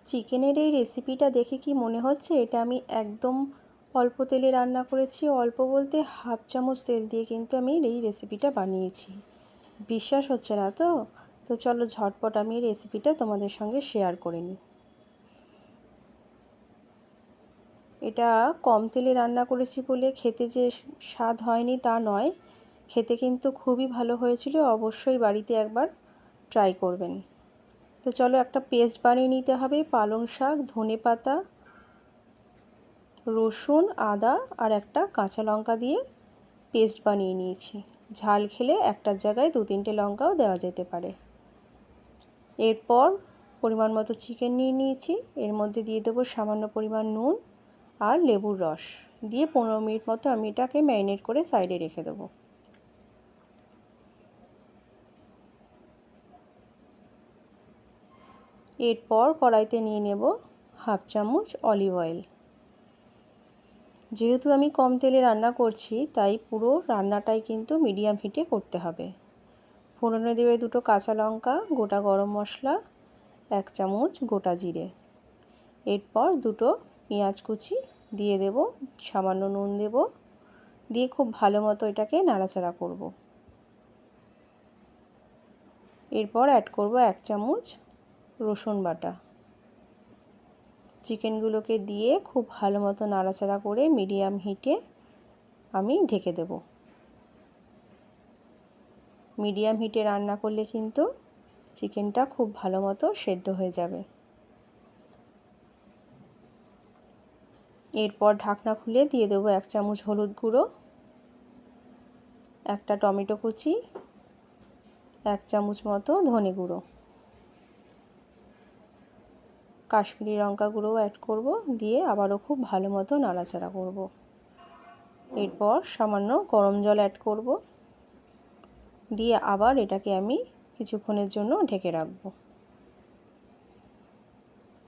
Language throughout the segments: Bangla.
চিকেনের এই রেসিপিটা দেখে কি মনে হচ্ছে এটা আমি একদম অল্প তেলে রান্না করেছি? অল্প বলতে হাফ চামচ তেল দিয়ে কিন্তু আমি এই রেসিপিটা বানিয়েছি। বিশ্বাস হচ্ছে না তো? তো চলো ঝটপট আমি এই রেসিপিটা তোমাদের সঙ্গে শেয়ার করে নিই। এটা কম তেলে রান্না করেছি বলে খেতে যে স্বাদ হয়নি তা নয়, খেতে কিন্তু খুবই ভালো হয়েছিল। অবশ্যই বাড়িতে একবার ট্রাই করবেন। তো চলো একটা পেস্ট বানিয়ে নিতে হবে। পালং শাক, ধনেপাতা, রসুন, আদা আর একটা কাঁচা লঙ্কা দিয়ে পেস্ট বানিয়ে নিয়েছি। ঝাল খেলে একটার জায়গায় 2-3টে লঙ্কাও দেওয়া যেতে পারে। এরপর পরিমাণ মতো চিকেন নিয়ে নিয়েছি। এর মধ্যে দিয়ে দেবো সামান্য পরিমাণ নুন আর লেবুর রস দিয়ে 15 মিনিট মতো আমি এটাকে ম্যারিনেট করে সাইডে রেখে দেবো। এরপর কড়াইতে নিয়ে নেব হাফ চামচ অলিভ অয়েল। যেহেতু আমি কম তেলে রান্না করছি তাই পুরো রান্নাটাই কিন্তু মিডিয়াম হিটে করতে হবে। ফোড়নে দেবে 2টো কাঁচা লঙ্কা, গোটা গরম মশলা, 1 চামচ গোটা জিরে। এরপর 2টো পেঁয়াজ কুচি দিয়ে দেব, সামান্য নুন দেব, দিয়ে খুব ভালো মতো এটাকে নাড়াচাড়া করব। এরপর অ্যাড করব 1 চামচ রসুন বাটা। চিকেনগুলোকে দিয়ে খুব ভালো মতো নাড়াচাড়া করে মিডিয়াম হিটে আমি ঢেকে দেব। মিডিয়াম হিটে রান্না করলে কিন্তু চিকেনটা খুব ভালো মতো সেদ্ধ হয়ে যাবে। এরপর ঢাকনা খুলে দিয়ে দেবো 1 চামচ হলুদ গুঁড়ো, একটা টমেটো কুচি, 1 চামচ মতো ধনে গুঁড়ো, কাশ্মীরি লঙ্কা গুঁড়োও অ্যাড করব, দিয়ে আবারও খুব ভালো মতো নাড়াচাড়া করব। এরপর সামান্য গরম জল অ্যাড করব, দিয়ে আবার এটাকে আমি কিছুক্ষণের জন্য ঢেকে রাখব।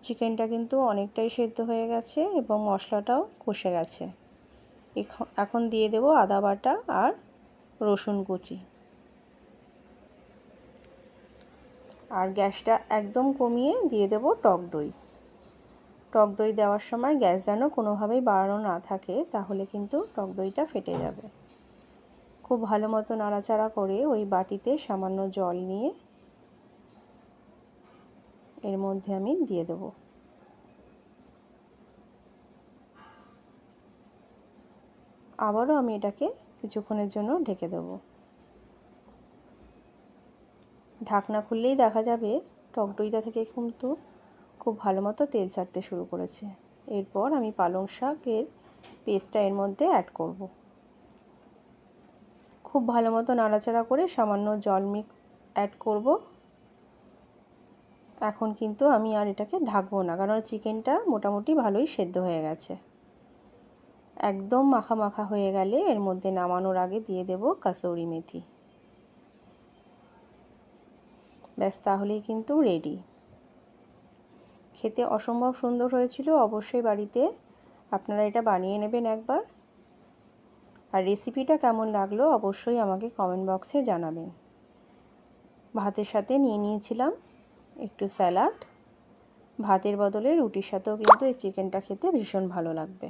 চিকেনটা কিন্তু অনেকটাই সেদ্ধ হয়ে গেছে এবং মশলাটাও কষে গেছে। এখন দিয়ে দেব আদা বাটা আর রসুন কুচি। আর গ্যাসটা একদম কমিয়ে দিয়ে দেব টক দই। টক দই দেওয়ার সময় গ্যাস যেন কোনোভাবেই বাড়ানো না থাকে, তাহলে কিন্তু টক দইটা ফেটে যাবে। খুব ভালো মতো নাড়াচাড়া করে ওই বাটিতে সামান্য জল নিয়ে এর মধ্যে আমি দিয়ে দেব। আবারও আমি এটাকে কিছুক্ষণের জন্য ঢেকে দেব। ঢাকনা খুললেই দেখা যাবে টক দইটা থেকে কিন্তু খুব ভালো মতো তেল ছাড়তে শুরু করেছে। এরপর আমি পালং শাকের পেস্টটা এর মধ্যে অ্যাড করব। খুব ভালো মতো নাড়াচাড়া করে সামান্য জল অ্যাড করব। এখন কিন্তু আমি আর এটাকে ঢাকবো না, কারণ চিকেনটা মোটামুটি ভালোই সেদ্ধ হয়ে গেছে। একদম মাখা মাখা হয়ে গেলে এর মধ্যে নামানোর আগে দিয়ে দেব কাসুরি মেথি। ব্যাস, তাহলেই কিন্তু রেডি। খেতে অসম্ভব সুন্দর হয়েছিল। অবশ্যই বাড়িতে আপনারা এটা বানিয়ে নেবেন একবার। আর রেসিপিটা কেমন লাগলো অবশ্যই আমাকে কমেন্ট বক্সে জানাবেন। ভাতের সাথে নিয়ে নিয়েছিলাম একটু স্যালাড। ভাতের বদলে রুটির সাথেও কিন্তু এই চিকেনটা খেতে ভীষণ ভালো লাগবে।